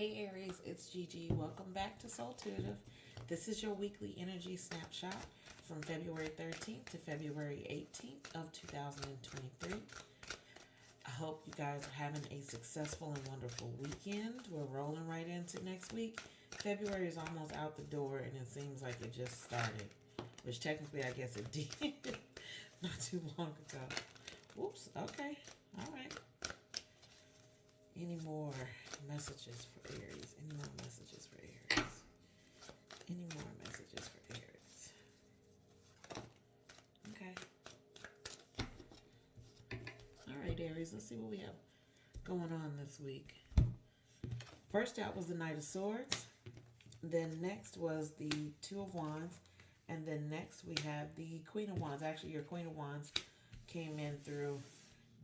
Hey Aries, it's Gigi. Welcome back to Soultuitive. This is your weekly energy snapshot from February 13th to February 18th of 2023. I hope you guys are having a successful and wonderful weekend. We're rolling right into next week. February is almost out the door and it seems like it just started, which technically I guess it did not too long ago. Whoops, okay, all right. Any more messages for Aries? Any more messages for Aries? Any more messages for Aries? Okay. All right, Aries, let's see what we have going on this week. First out was the Knight of Swords. Then next was the Two of Wands. And then next we have the Queen of Wands. Actually, your Queen of Wands came in through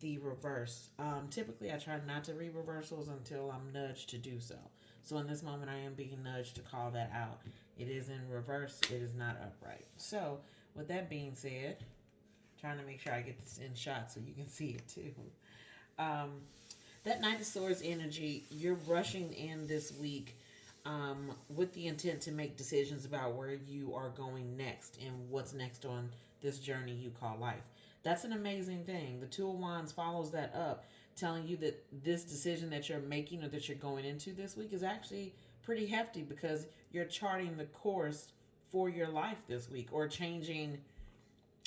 the reverse. Typically, I try not to read reversals until I'm nudged to do so. So in this moment, I am being nudged to call that out. It is in reverse. It is not upright. So with that being said, trying to make sure I get this in shot so you can see it too. That Knight of Swords energy, you're rushing in this week with the intent to make decisions about where you are going next and what's next on this journey you call life. That's an amazing thing. The Two of Wands follows that up, telling you that this decision that you're making or that you're going into this week is actually pretty hefty because you're charting the course for your life this week, or changing,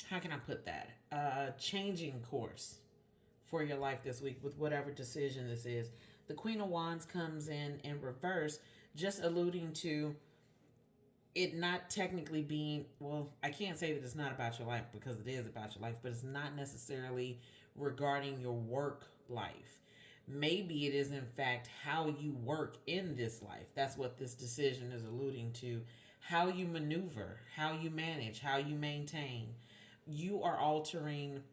how can I put that? Changing course for your life this week with whatever decision this is. The Queen of Wands comes in reverse, just alluding to it not technically being, well, I can't say that it's not about your life because it is about your life, but it's not necessarily regarding your work life. Maybe it is in fact how you work in this life. That's what this decision is alluding to. How you maneuver, how you manage, how you maintain. You are altering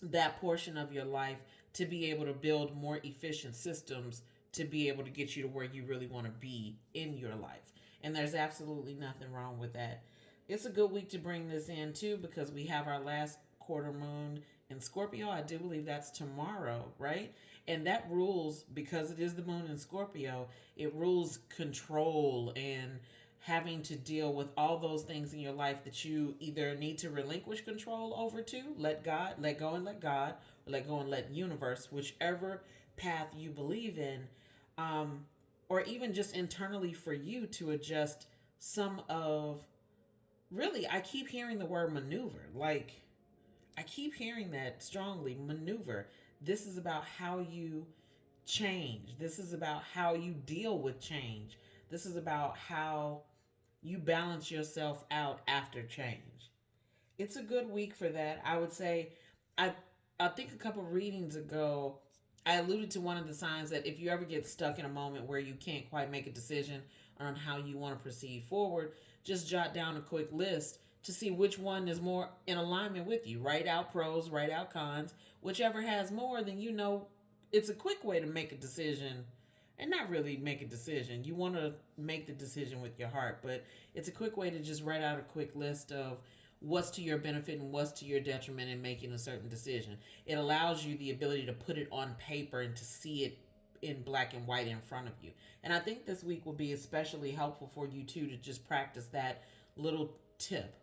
that portion of your life to be able to build more efficient systems to be able to get you to where you really want to be in your life. And there's absolutely nothing wrong with that. It's a good week to bring this in too because we have our last quarter moon in Scorpio. I do believe that's tomorrow, right? And that rules, because it is the moon in Scorpio, it rules control and having to deal with all those things in your life that you either need to relinquish control over to, let go and let God, or let go and let universe, whichever path you believe in, or even just internally for you to adjust some of, really, I keep hearing the word maneuver. Like, I keep hearing that strongly, maneuver. This is about how you change. This is about how you deal with change. This is about how you balance yourself out after change. It's a good week for that. I would say, I I think a couple readings ago, I alluded to one of the signs that if you ever get stuck in a moment where you can't quite make a decision on how you want to proceed forward, just jot down a quick list to see which one is more in alignment with you. Write out pros, write out cons. Whichever has more, then you know it's a quick way to make a decision, and not really make a decision. You want to make the decision with your heart, but it's a quick way to just write out a quick list of what's to your benefit and what's to your detriment in making a certain decision. It allows you the ability to put it on paper and to see it in black and white in front of you. And I think this week will be especially helpful for you too, to just practice that little tip,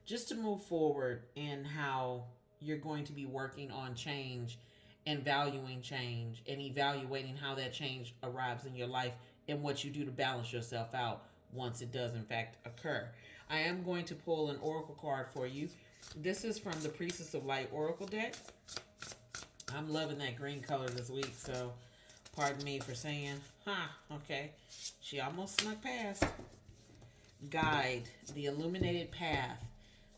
just to move forward in how you're going to be working on change and valuing change and evaluating how that change arrives in your life and what you do to balance yourself out once it does in fact occur. I am going to pull an oracle card for you. This is from the Priestess of Light Oracle deck. I'm loving that green color this week, so pardon me for saying, okay. She almost snuck past. Guide, the illuminated path.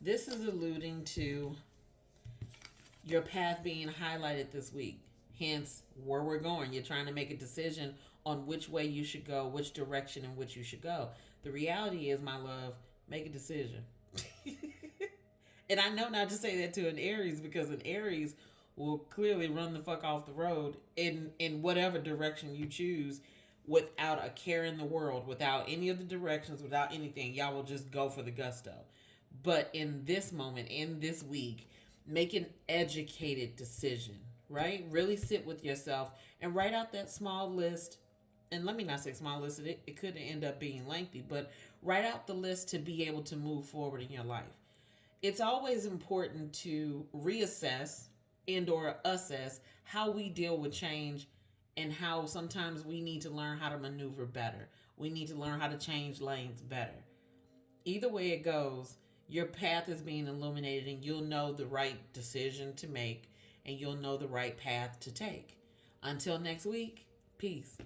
This is alluding to your path being highlighted this week. Hence, where we're going. You're trying to make a decision on which way you should go, which direction in which you should go. The reality is, my love, make a decision. And I know not to say that to an Aries, because an Aries will clearly run the fuck off the road in whatever direction you choose without a care in the world, without any of the directions, without anything. Y'all will just go for the gusto. But in this moment, in this week, make an educated decision, right? Really sit with yourself and write out that small list and let me not say small list, it could end up being lengthy, but write out the list to be able to move forward in your life. It's always important to reassess and or assess how we deal with change, and how sometimes we need to learn how to maneuver better. We need to learn how to change lanes better. Either way it goes, your path is being illuminated, and you'll know the right decision to make, and you'll know the right path to take. Until next week, peace.